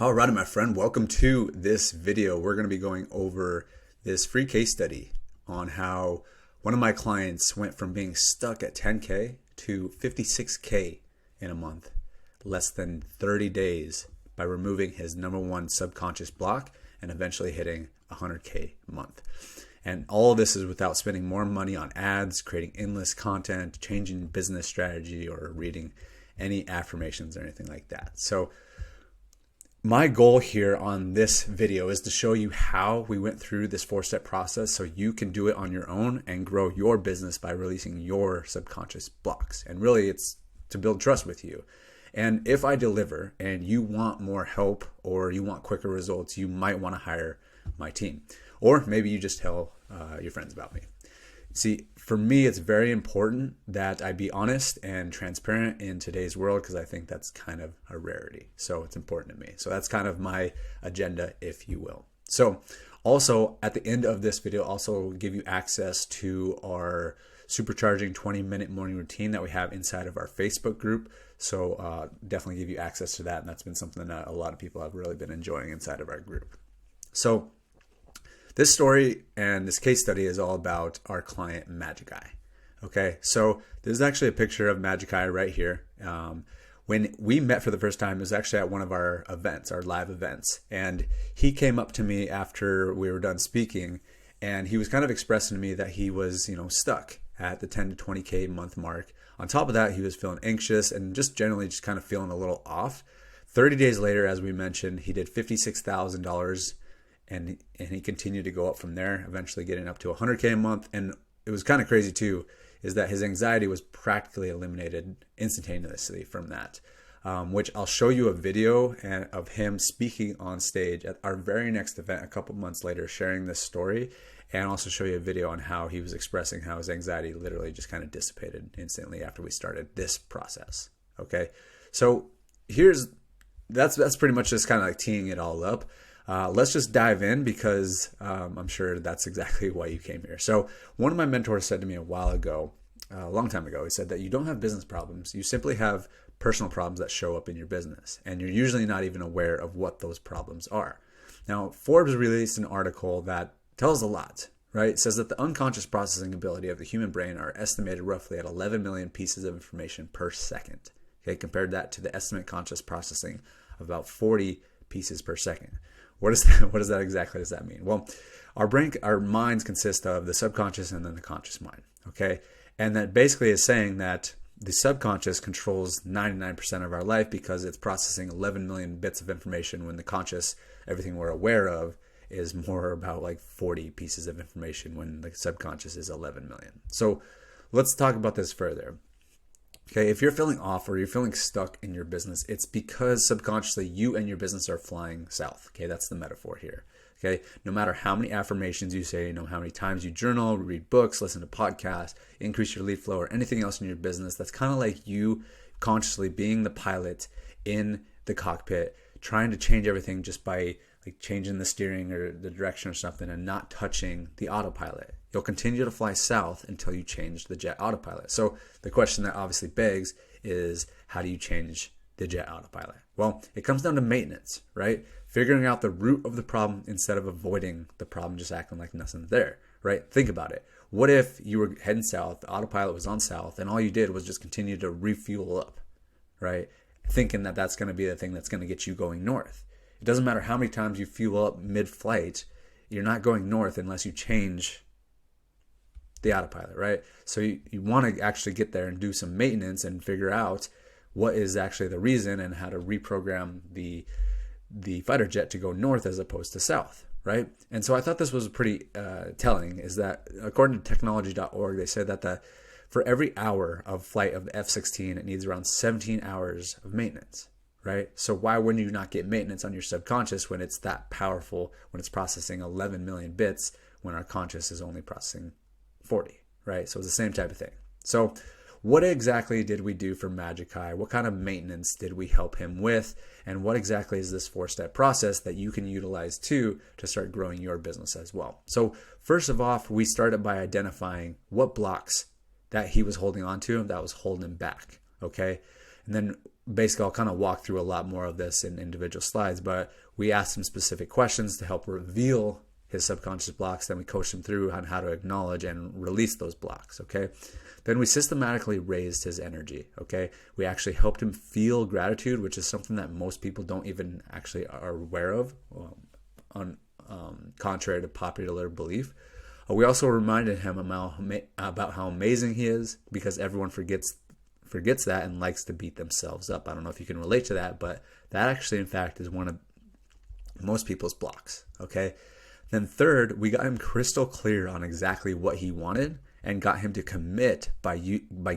All right, my friend, welcome to this video. We're going to be going over this free case study on how one of my clients went from being stuck at 10K to 56K in a month, less than 30 days, by removing his number one subconscious block and eventually hitting 100K a month. And all of this is without spending more money on ads, creating endless content, changing business strategy, or reading any affirmations or anything like that. So my goal here on this video is to show you how we went through this 4-step process so you can do it on your own and grow your business by releasing your subconscious blocks. And really, it's to build trust with you. And if I deliver and you want more help or you want quicker results, you might want to hire my team. Or maybe you just tell your friends about me. See, for me, it's very important that I be honest and transparent in today's world because I think that's kind of a rarity. So it's important to me. So that's kind of my agenda, if you will. So also at the end of this video, also give you access to our supercharging 20-minute morning routine that we have inside of our Facebook group. So definitely give you access to that. And that's been something that a lot of people have really been enjoying inside of our group. So this story and this case study is all about our client, Majixkai. Okay, so there's actually a picture of Majixkai right here. When we met for the first time, it was actually at one of our events, our live events. And he came up to me after we were done speaking, and he was kind of expressing to me that he was, stuck at the 10 to 20K month mark. On top of that, he was feeling anxious and just generally just kind of feeling a little off. 30 days later, as we mentioned, he did $56,000. And he continued to go up from there, eventually getting up to 100K a month. And it was kind of crazy too, is that his anxiety was practically eliminated instantaneously from that, which I'll show you a video of him speaking on stage at our very next event a couple months later, sharing this story, and also show you a video on how he was expressing how his anxiety literally just kind of dissipated instantly after we started this process. Okay, so that's pretty much just kind of like teeing it all up. Let's just dive in because I'm sure that's exactly why you came here. So one of my mentors said to me a while ago, a long time ago, he said that you don't have business problems. You simply have personal problems that show up in your business. And you're usually not even aware of what those problems are. Now, Forbes released an article that tells a lot, right? It says that the unconscious processing ability of the human brain are estimated roughly at 11 million pieces of information per second. Okay, compared that to the estimate conscious processing of about 40 pieces per second. What does that exactly does that mean? Well, our minds consist of the subconscious and then the conscious mind, okay? And that basically is saying that the subconscious controls 99% of our life because it's processing 11 million bits of information when the conscious, everything we're aware of, is more about like 40 pieces of information when the subconscious is 11 million. So let's talk about this further. Okay, if you're feeling off or you're feeling stuck in your business, it's because subconsciously you and your business are flying south. Okay, that's the metaphor here. Okay, no matter how many affirmations you say, how many times you journal, read books, listen to podcasts, increase your lead flow, or anything else in your business, that's kind of like you consciously being the pilot in the cockpit, trying to change everything just by like changing the steering or the direction or something and not touching the autopilot. You'll continue to fly south until you change the jet autopilot. So the question that obviously begs is, how do you change the jet autopilot? Well, it comes down to maintenance, right? Figuring out the root of the problem instead of avoiding the problem, just acting like nothing's there, right? Think about it. What if you were heading south, the autopilot was on south, and all you did was just continue to refuel up, right? Thinking that that's going to be the thing that's going to get you going north. It doesn't matter how many times you fuel up mid-flight, you're not going north unless you change the autopilot, right? So you want to actually get there and do some maintenance and figure out what is actually the reason and how to reprogram the fighter jet to go north as opposed to south, right? And so I thought this was pretty telling, is that according to technology.org, they said that for every hour of flight of the F-16, it needs around 17 hours of maintenance, right? So why wouldn't you not get maintenance on your subconscious when it's that powerful, when it's processing 11 million bits, when our conscious is only processing 40, right? So it's the same type of thing. So what exactly did we do for Majixkai? What kind of maintenance did we help him with? And what exactly is this 4-step process that you can utilize too to start growing your business as well? So first of all, we started by identifying what blocks that he was holding on to that was holding him back, okay? And then basically I'll kind of walk through a lot more of this in individual slides, but we asked him specific questions to help reveal his subconscious blocks. Then we coached him through on how to acknowledge and release those blocks. Okay. Then we systematically raised his energy. Okay. We actually helped him feel gratitude, which is something that most people don't even actually are aware of, contrary to popular belief. We also reminded him about how amazing he is, because everyone forgets that and likes to beat themselves up. I don't know if you can relate to that, but that actually, in fact, is one of most people's blocks. Okay. Then third, we got him crystal clear on exactly what he wanted and got him to commit by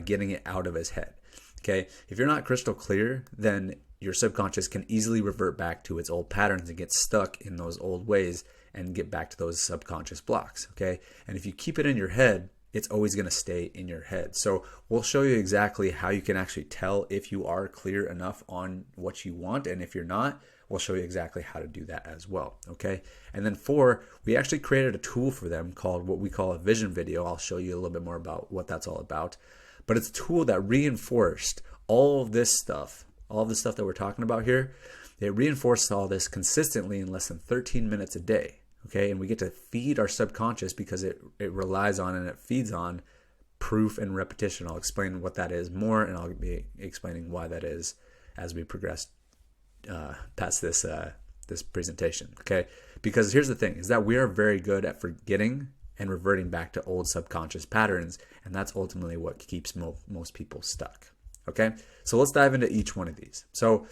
getting it out of his head. Okay. If you're not crystal clear, then your subconscious can easily revert back to its old patterns and get stuck in those old ways and get back to those subconscious blocks. Okay. And if you keep it in your head, it's always going to stay in your head. So we'll show you exactly how you can actually tell if you are clear enough on what you want. And if you're not, we'll show you exactly how to do that as well. Okay. And then 4, we actually created a tool for them called what we call a vision video. I'll show you a little bit more about what that's all about. But it's a tool that reinforced all of this stuff, all of the stuff that we're talking about here. It reinforced all this consistently in less than 13 minutes a day. Okay, and we get to feed our subconscious because it relies on and it feeds on proof and repetition. I'll explain what that is more, and I'll be explaining why that is as we progress past this presentation. Okay, because here's the thing: is that we are very good at forgetting and reverting back to old subconscious patterns, and that's ultimately what keeps most people stuck. Okay, so let's dive into each one of these. So,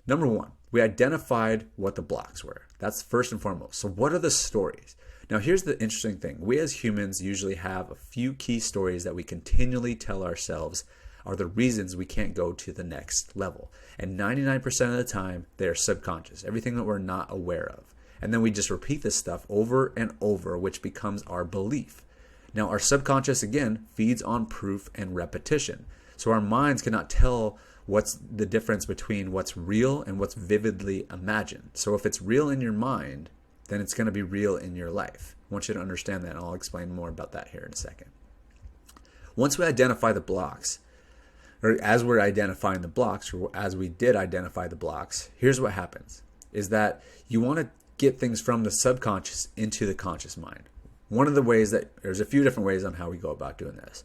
number 1. We identified what the blocks were. That's first and foremost. So what are the stories? Now here's the interesting thing. We as humans usually have a few key stories that we continually tell ourselves are the reasons we can't go to the next level. And 99% of the time, they are subconscious, everything that we're not aware of. And then we just repeat this stuff over and over, which becomes our belief. Now our subconscious, again, feeds on proof and repetition. So our minds cannot tell what's the difference between what's real and what's vividly imagined. So if it's real in your mind, then it's going to be real in your life. I want you to understand that, and I'll explain more about that here in a second. Once we identify the blocks, or as we're identifying the blocks, or as we did identify the blocks, here's what happens, is that you want to get things from the subconscious into the conscious mind. One of the ways there's a few different ways on how we go about doing this.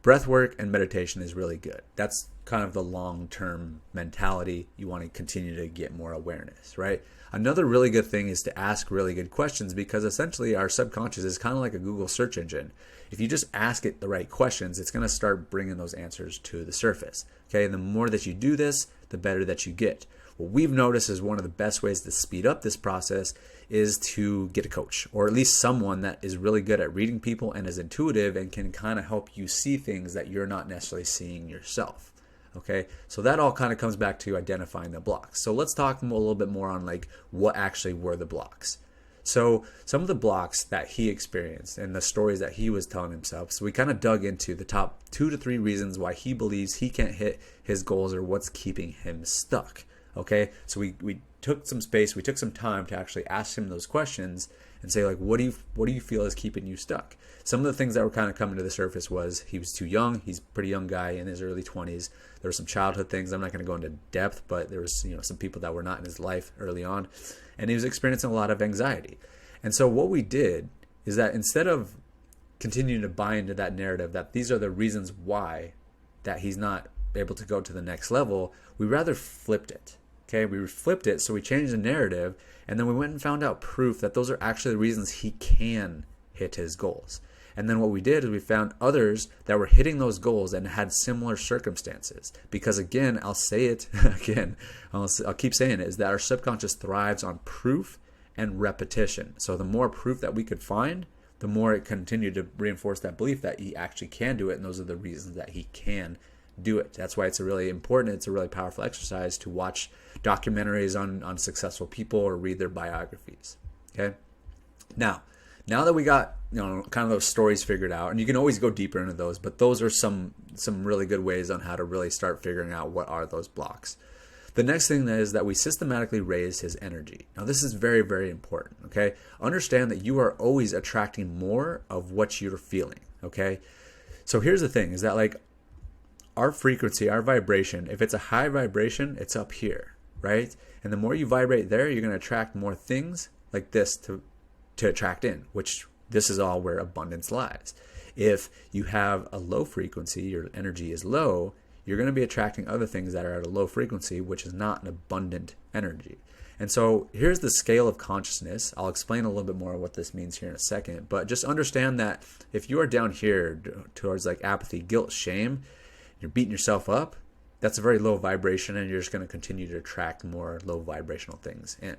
Breath work and meditation is really good. That's kind of the long-term mentality. You want to continue to get more awareness, right? Another really good thing is to ask really good questions, because essentially our subconscious is kind of like a Google search engine. If you just ask it the right questions, it's going to start bringing those answers to the surface. Okay, and the more that you do this, the better that you get. What we've noticed is one of the best ways to speed up this process is to get a coach, or at least someone that is really good at reading people and is intuitive and can kind of help you see things that you're not necessarily seeing yourself. Okay, so that all kind of comes back to identifying the blocks. So let's talk a little bit more on like what actually were the blocks. So some of the blocks that he experienced and the stories that he was telling himself. So we kind of dug into the top 2 to 3 reasons why he believes he can't hit his goals or what's keeping him stuck. Okay, so we took some space, we took some time to actually ask him those questions and say, like, what do you feel is keeping you stuck? Some of the things that were kind of coming to the surface was he was too young. He's a pretty young guy in his early 20s. There were some childhood things. I'm not going to go into depth, but there was some people that were not in his life early on, and he was experiencing a lot of anxiety. And so what we did is that instead of continuing to buy into that narrative that these are the reasons why that he's not able to go to the next level, we rather flipped it. Okay, we flipped it, so we changed the narrative, and then we went and found out proof that those are actually the reasons he can hit his goals. And then what we did is we found others that were hitting those goals and had similar circumstances. Because again, I'll say it again, I'll keep saying it, is that our subconscious thrives on proof and repetition. So the more proof that we could find, the more it continued to reinforce that belief that he actually can do it, and those are the reasons that he can do it. That's why it's a really powerful exercise to watch documentaries on successful people or read their biographies. Okay. Now that we got kind of those stories figured out, and you can always go deeper into those, but those are some really good ways on how to really start figuring out what are those blocks. The next thing is that we systematically raise his energy. Now this is very, very important. Okay. Understand that you are always attracting more of what you're feeling. Okay. So here's the thing, is that like our frequency, our vibration, if it's a high vibration, it's up here, right? And the more you vibrate there, you're going to attract more things like this to attract in, which this is all where abundance lies. If you have a low frequency, your energy is low, you're going to be attracting other things that are at a low frequency, which is not an abundant energy. And so here's the scale of consciousness. I'll explain a little bit more what this means here in a second, but just understand that if you are down here towards like apathy, guilt, shame, you're beating yourself up, that's a very low vibration, and you're just going to continue to attract more low vibrational things in.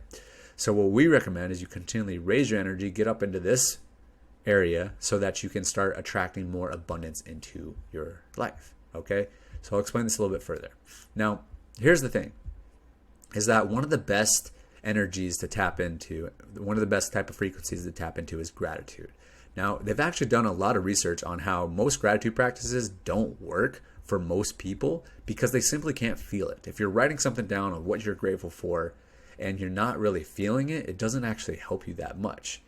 So what we recommend is you continually raise your energy, get up into this area so that you can start attracting more abundance into your life. Okay? So I'll explain this a little bit further. Now, here's the thing, is that one of the best energies to tap into, one of the best type of frequencies to tap into is gratitude. Now, they've actually done a lot of research on how most gratitude practices don't work for most people because they simply can't feel it. If you're writing something down on what you're grateful for and you're not really feeling it, it doesn't actually help you that much.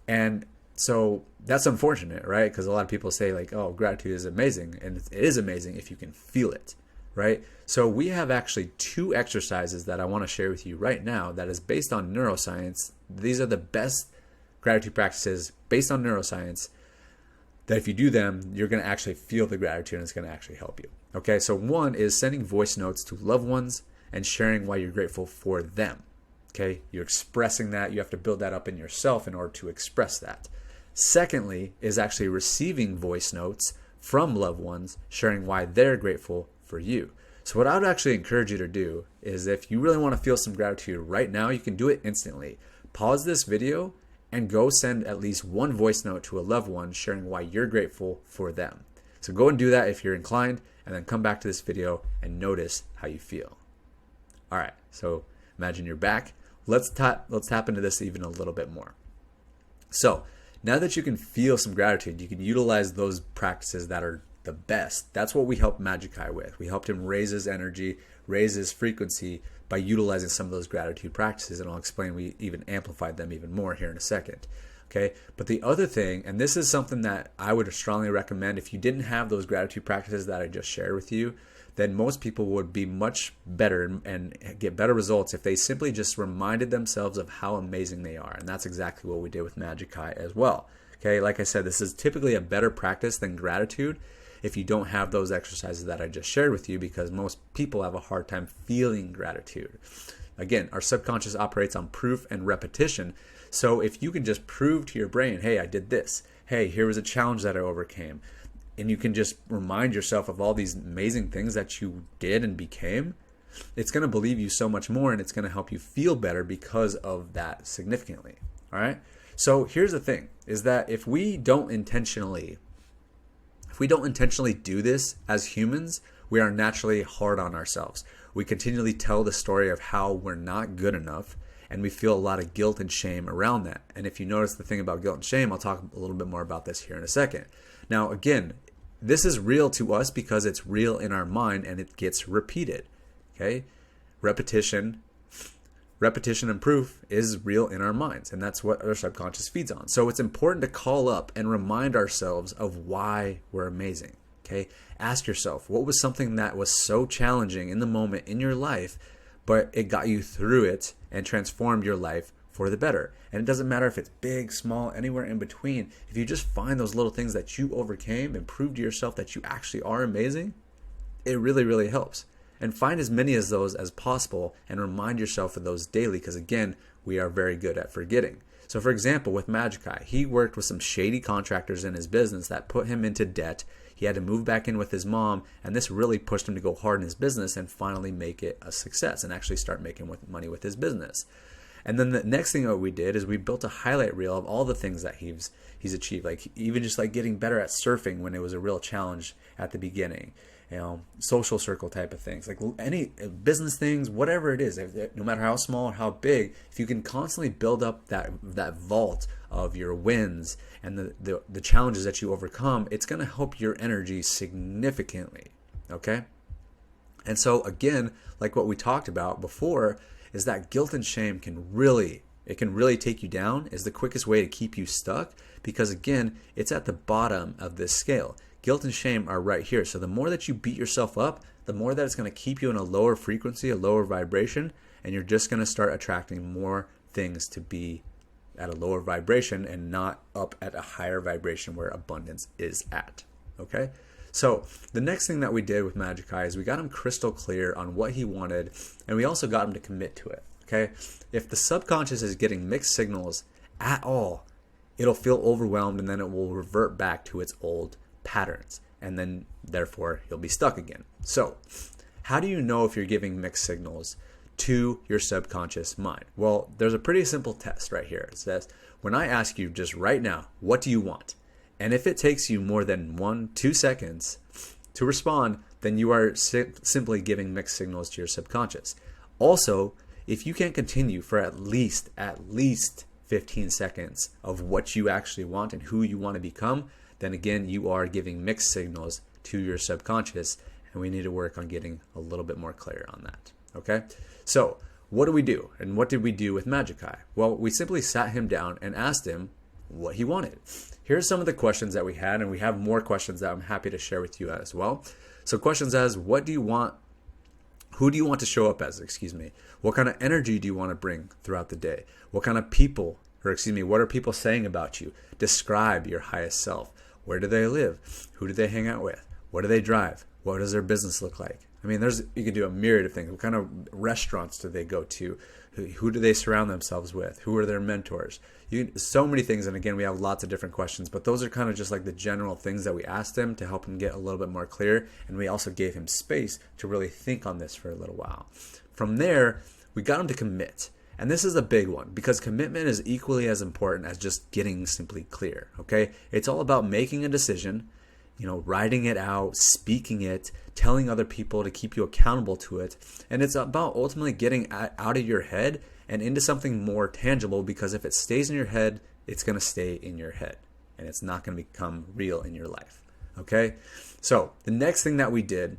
And so that's unfortunate, right? Because a lot of people say like, oh, gratitude is amazing. And it is amazing if you can feel it, right? So we have actually 2 exercises that I want to share with you right now that is based on neuroscience. These are the best gratitude practices based on neuroscience that if you do them, you're going to actually feel the gratitude and it's going to actually help you. Okay, so one is sending voice notes to loved ones and sharing why you're grateful for them. Okay, you're expressing that. You have to build that up in yourself in order to express that. Secondly is actually receiving voice notes from loved ones sharing why they're grateful for you. So what I would actually encourage you to do is if you really want to feel some gratitude right now, you can do it instantly. Pause this video and go send at least one voice note to a loved one sharing why you're grateful for them. So go and do that if you're inclined, and then come back to this video and notice how you feel. All right, so imagine you're back. Let's tap into this even a little bit more. So now that you can feel some gratitude, you can utilize those practices that are the best. That's what we helped Majixkai with. We helped him raise his energy, raise his frequency by utilizing some of those gratitude practices, and I'll explain we even amplified them even more here in a second. Okay, but the other thing, and this is something that I would strongly recommend if you didn't have those gratitude practices that I just shared with you, then most people would be much better and get better results if they simply just reminded themselves of how amazing they are. And that's exactly what we did with Majixkai as well. Okay, like I said, this is typically a better practice than gratitude if you don't have those exercises that I just shared with you, because most people have a hard time feeling gratitude. Again, our subconscious operates on proof and repetition. So if you can just prove to your brain, hey, I did this. Hey, here was a challenge that I overcame. And you can just remind yourself of all these amazing things that you did and became, it's going to believe you so much more, and it's going to help you feel better because of that significantly. All right. So here's the thing, is that if we don't intentionally do this as humans, we are naturally hard on ourselves. We continually tell the story of how we're not good enough, and we feel a lot of guilt and shame around that. And if you notice the thing about guilt and shame, I'll talk a little bit more about this here in a second. Now, again, this is real to us because it's real in our mind and it gets repeated. Okay? Repetition and proof is real in our minds, and that's what our subconscious feeds on. So it's important to call up and remind ourselves of why we're amazing. Okay? Ask yourself, what was something that was so challenging in the moment in your life, but it got you through it and transformed your life for the better? And it doesn't matter if it's big, small, anywhere in between. If you just find those little things that you overcame and prove to yourself that you actually are amazing, it really, really helps. And find as many of those as possible and remind yourself of those daily, because again, we are very good at forgetting. So for example, with Majixkai, he worked with some shady contractors in his business that put him into debt. He had to move back in with his mom, and this really pushed him to go hard in his business and finally make it a success and actually start making money with his business. And then the next thing that we did is we built a highlight reel of all the things that he's achieved, like even just like getting better at surfing when it was a real challenge at the beginning, social circle type of things, like any business things, whatever it is, no matter how small or how big, if you can constantly build up that vault of your wins and the challenges that you overcome, it's going to help your energy significantly. Okay? And so again, like what we talked about before, is that guilt and shame can really take you down, is the quickest way to keep you stuck, because again, it's at the bottom of this scale. guilt and shame are right here. So the more that you beat yourself up, the more that it's going to keep you in a lower frequency, a lower vibration, and you're just going to start attracting more things to be at a lower vibration and not up at a higher vibration where abundance is at. Okay? So the next thing that we did with Majixkai is we got him crystal clear on what he wanted, and we also got him to commit to it. Okay? If the subconscious is getting mixed signals at all, it'll feel overwhelmed, and then it will revert back to its old patterns, and then therefore you'll be stuck again. So how do you know if you're giving mixed signals to your subconscious mind? Well, there's a pretty simple test right here. It says, when I ask you just right now, what do you want? And if it takes you more than 1-2 seconds to respond, then you are simply giving mixed signals to your subconscious. Also, if you can't continue for at least 15 seconds of what you actually want and who you want to become, then again, you are giving mixed signals to your subconscious, and we need to work on getting a little bit more clear on that. Okay? So what do we do? And what did we do with Majixkai? Well, we simply sat him down and asked him what he wanted. Here's some of the questions that we had, and we have more questions that I'm happy to share with you as well. So questions as, what do you want? Who do you want to show up as? What kind of energy do you want to bring throughout the day? What kind of people, what are people saying about you? Describe your highest self. Where do they live? Who do they hang out with? What do they drive? What does their business look like? I mean, you can do a myriad of things. What kind of restaurants do they go to? Who do they surround themselves with? Who are their mentors? So many things. And again, we have lots of different questions, but those are kind of just like the general things that we asked him to help him get a little bit more clear. And we also gave him space to really think on this for a little while. From there, we got him to commit. And this is a big one because commitment is equally as important as just getting simply clear. Okay? It's all about making a decision, writing it out, speaking it, telling other people to keep you accountable to it. And it's about ultimately getting out of your head and into something more tangible, because if it stays in your head, it's going to stay in your head and it's not going to become real in your life. Okay? So the next thing that we did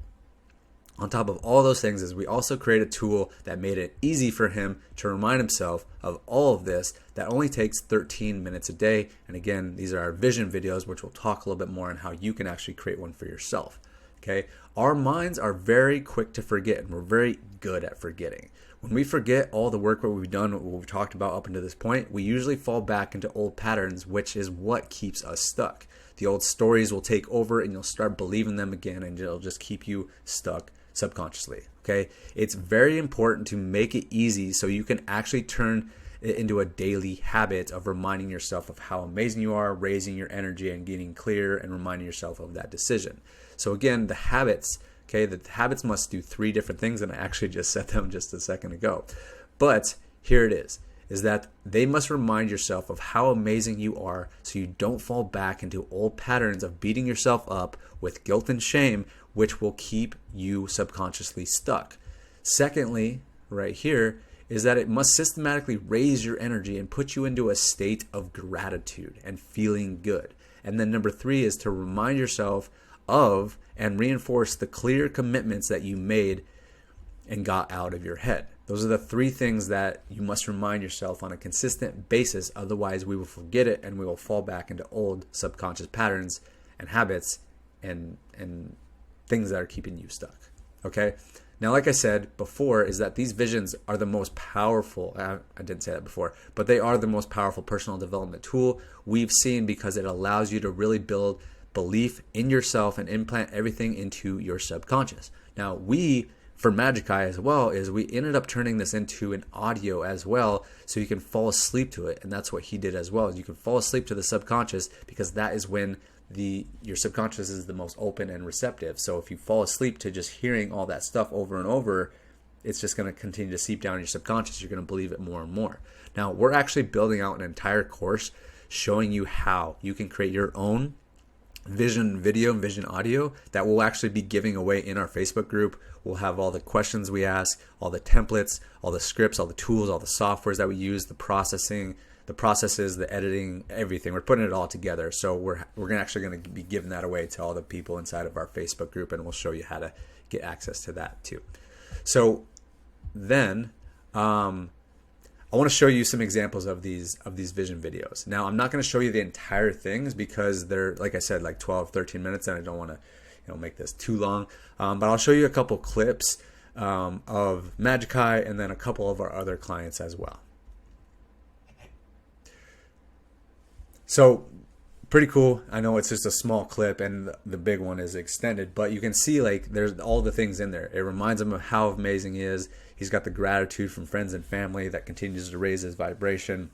on top of all those things is we also created a tool that made it easy for him to remind himself of all of this, that only takes 13 minutes a day. And again, these are our vision videos, which we'll talk a little bit more on how you can actually create one for yourself. Okay? Our minds are very quick to forget, and we're very good at forgetting. When we forget all the work that we've done, what we've talked about up until this point, we usually fall back into old patterns, which is what keeps us stuck. The old stories will take over and you'll start believing them again, and it'll just keep you stuck subconsciously. Okay? It's very important to make it easy so you can actually turn it into a daily habit of reminding yourself of how amazing you are, raising your energy and getting clear, and reminding yourself of that decision. So again, the habits must do 3 different things, and I actually just said them just a second ago. But here it is that they must remind yourself of how amazing you are so you don't fall back into old patterns of beating yourself up with guilt and shame, which will keep you subconsciously stuck. Secondly, right here, is that it must systematically raise your energy and put you into a state of gratitude and feeling good. And then number 3 is to remind yourself of and reinforce the clear commitments that you made and got out of your head. Those are the 3 things that you must remind yourself on a consistent basis. Otherwise, we will forget it and we will fall back into old subconscious patterns and habits and things that are keeping you stuck. Okay? Now, like I said before, is that these visions are the most powerful, I didn't say that before, but they are the most powerful personal development tool we've seen, because it allows you to really build belief in yourself and implant everything into your subconscious. Now, for Majixkai as well, is we ended up turning this into an audio as well, so you can fall asleep to it. And that's what he did as well. You can fall asleep to the subconscious, because that is when your subconscious is the most open and receptive. So if you fall asleep to just hearing all that stuff over and over, it's just going to continue to seep down your subconscious. You're going to believe it more and more. Now, we're actually building out an entire course showing you how you can create your own vision video and vision audio that we'll actually be giving away in our Facebook group. We'll have all the questions we ask, all the templates, all the scripts, all the tools, all the softwares that we use, the processes, the editing, everything. We're putting it all together. So we're actually going to be giving that away to all the people inside of our Facebook group, and we'll show you how to get access to that too. So then I want to show you some examples of these vision videos. Now, I'm not going to show you the entire things because they're, like I said, like 12, 13 minutes, and I don't want to make this too long. But I'll show you a couple clips of Majixkai and then a couple of our other clients as well. So pretty cool. I know it's just a small clip and the big one is extended, but you can see like there's all the things in there. It reminds him of how amazing he is. He's got the gratitude from friends and family that continues to raise his vibration.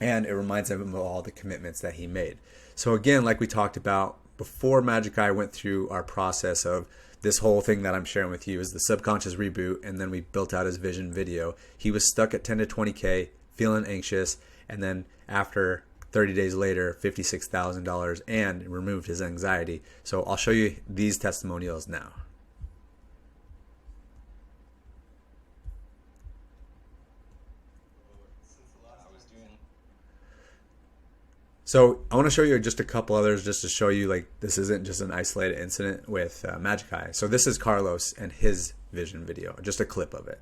And it reminds him of all the commitments that he made. So again, like we talked about before, Majixkai went through our process of this whole thing that I'm sharing with you is the subconscious reboot, and then we built out his vision video. He was stuck at 10 to 20K, feeling anxious, and then after 30 days later, $56,000 and removed his anxiety. So I'll show you these testimonials now. So I want to show you just a couple others just to show you like this isn't just an isolated incident with Majixkai. So this is Carlos and his vision video, just a clip of it.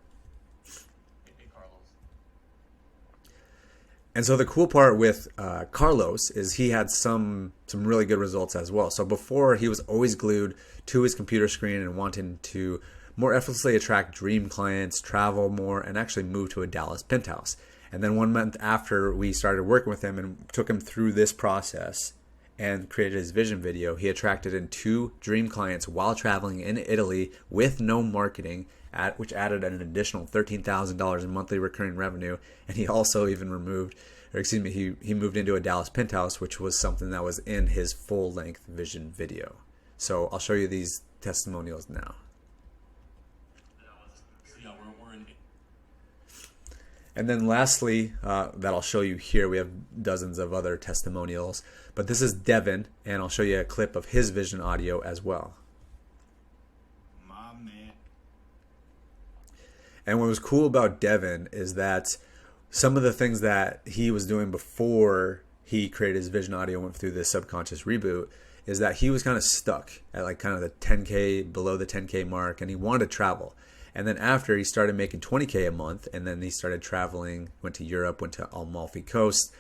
And so the cool part with Carlos is he had some really good results as well. So before, he was always glued to his computer screen and wanting to more effortlessly attract dream clients, travel more, and actually move to a Dallas penthouse. And then 1 month after we started working with him and took him through this process and created his vision video, he attracted in 2 dream clients while traveling in Italy with no marketing, which added an additional $13,000 in monthly recurring revenue. And he also even he moved into a Dallas penthouse, which was something that was in his full-length vision video. So I'll show you these testimonials now. And then lastly, that I'll show you here, we have dozens of other testimonials, but this is Devin, and I'll show you a clip of his vision audio as well. And what was cool about Devin is that some of the things that he was doing before he created his vision audio, went through this subconscious reboot, is that he was kind of stuck at like kind of the 10K, below the 10K mark, and he wanted to travel. And then after, he started making 20K a month, and then he started traveling, went to Europe, went to Amalfi Coast,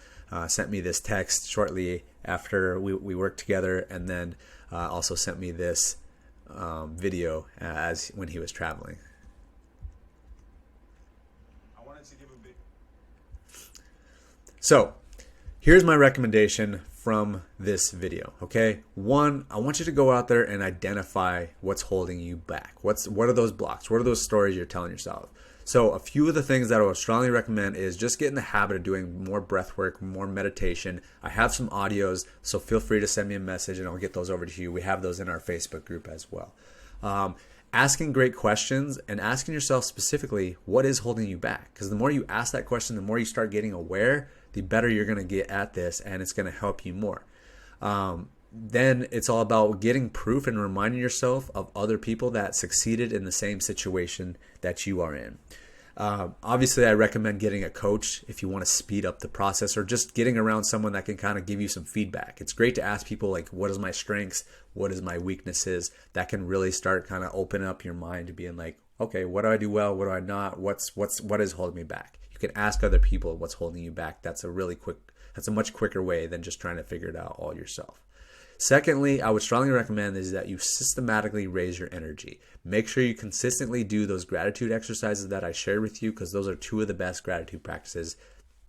sent me this text shortly after we worked together, and then also sent me this video as when he was traveling. So here's my recommendation from this video, okay? 1, I want you to go out there and identify what's holding you back. What are those blocks? What are those stories you're telling yourself? So a few of the things that I would strongly recommend is just get in the habit of doing more breath work, more meditation. I have some audios, so feel free to send me a message and I'll get those over to you. We have those in our Facebook group as well. Asking great questions and asking yourself specifically, what is holding you back? Because the more you ask that question, the more you start getting aware, the better you're going to get at this, and it's going to help you more. Then it's all about getting proof and reminding yourself of other people that succeeded in the same situation that you are in. Obviously, I recommend getting a coach if you want to speed up the process, or just getting around someone that can kind of give you some feedback. It's great to ask people like, what is my strengths? What is my weaknesses? That can really start kind of opening up your mind to being like, okay, what do I do well? What do I not? What is holding me back? You can ask other people what's holding you back. That's a much quicker way than just trying to figure it out all yourself. Secondly, I would strongly recommend is that you systematically raise your energy. Make sure you consistently do those gratitude exercises that I shared with you, because those are 2 of the best gratitude practices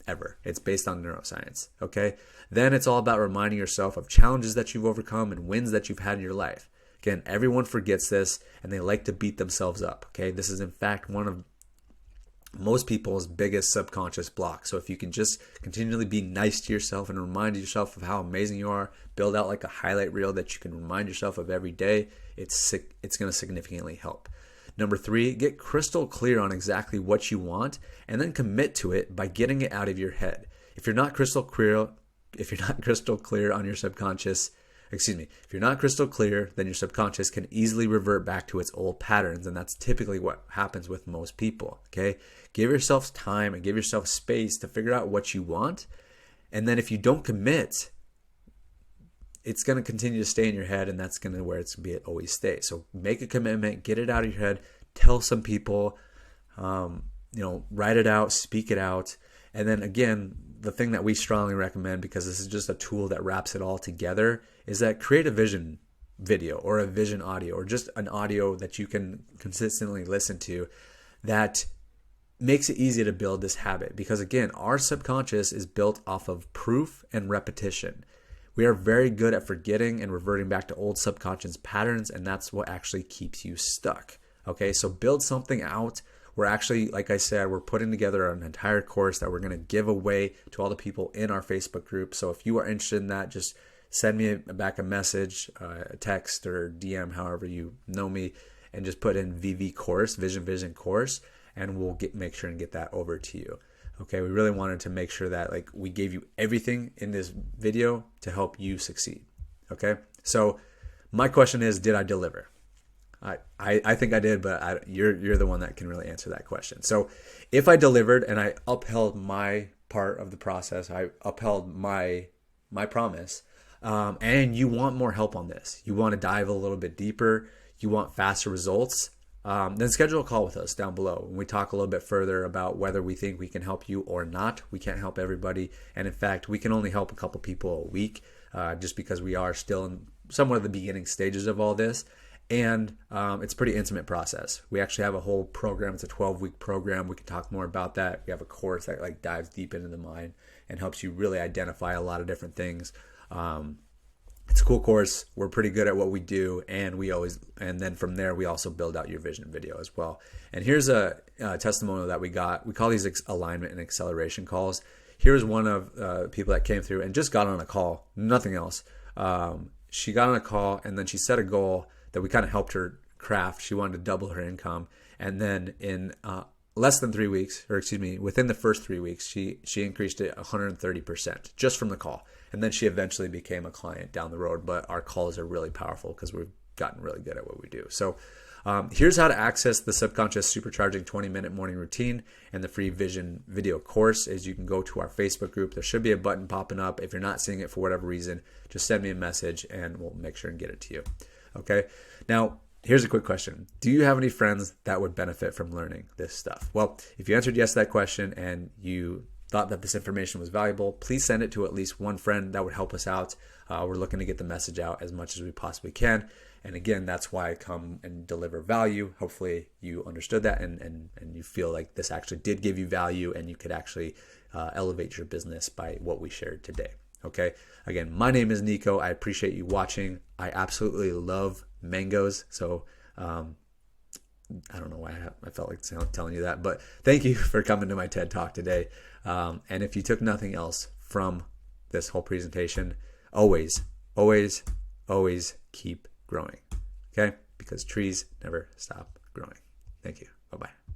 ever. It's based on neuroscience, okay? Then it's all about reminding yourself of challenges that you've overcome and wins that you've had in your life. Again, everyone forgets this and they like to beat themselves up, okay? This is in fact one of most people's biggest subconscious blocks. So if you can just continually be nice to yourself and remind yourself of how amazing you are, build out like a highlight reel that you can remind yourself of every day, it's going to significantly help. Number 3, get crystal clear on exactly what you want and then commit to it by getting it out of your head. If you're not crystal clear on your subconscious, if you're not crystal clear, then your subconscious can easily revert back to its old patterns, and that's typically what happens with most people, okay? Give yourself time and give yourself space to figure out what you want, and then if you don't commit, it's going to continue to stay in your head, and that's going to where it's going to always stay. So make a commitment, get it out of your head, tell some people, write it out, speak it out. And then again, the thing that we strongly recommend, because this is just a tool that wraps it all together, is that create a vision video or a vision audio or just an audio that you can consistently listen to that makes it easy to build this habit. Because again, our subconscious is built off of proof and repetition. We are very good at forgetting and reverting back to old subconscious patterns, and that's what actually keeps you stuck. Okay, so build something out. We're actually, like I said, we're putting together an entire course that we're going to give away to all the people in our Facebook group. So if you are interested in that, just send me back a message, a text or DM, however you know me, and just put in VV course, Vision course, and we'll make sure and get that over to you. Okay, we really wanted to make sure that we gave you everything in this video to help you succeed. Okay, so my question is, did I deliver? I think I did, but you're the one that can really answer that question. So if I delivered and I upheld my part of the process, I upheld my promise, and you want more help on this, you want to dive a little bit deeper, you want faster results, then schedule a call with us down below. We talk a little bit further about whether we think we can help you or not. We can't help everybody. And in fact, we can only help a couple people a week just because we are still in somewhat of the beginning stages of all this. And it's a pretty intimate process. We actually have a whole program. It's a 12-week program. We can talk more about that. We have a course that dives deep into the mind and helps you really identify a lot of different things. It's a cool course. We're pretty good at what we do, and then from there we also build out your vision video as well. And here's a testimonial that we got. We call these alignment and acceleration calls. Here's one of people that came through and just got on a call, nothing else. She got on a call and then she set a goal that we kind of helped her craft. She wanted to double her income, and then in less than 3 weeks, or excuse me, within the first 3 weeks, she increased it 130% just from the call. And then she eventually became a client down the road. But our calls are really powerful because we've gotten really good at what we do. So here's how to access the Subconscious Supercharging 20-minute morning routine and the free vision video course. Is you can go to our Facebook group. There should be a button popping up. If you're not seeing it for whatever reason, just send me a message and we'll make sure and get it to you. Okay. Now, here's a quick question. Do you have any friends that would benefit from learning this stuff? Well, if you answered yes to that question and you thought that this information was valuable, please send it to at least one friend. That would help us out. We're looking to get the message out as much as we possibly can. And again, that's why I come and deliver value. Hopefully you understood that and you feel like this actually did give you value and you could actually elevate your business by what we shared today. Okay. Again, my name is Nico. I appreciate you watching. I absolutely love mangoes. So I don't know why I felt like telling you that, but thank you for coming to my TED Talk today. And if you took nothing else from this whole presentation, always, always, always keep growing. Okay? Because trees never stop growing. Thank you. Bye-bye.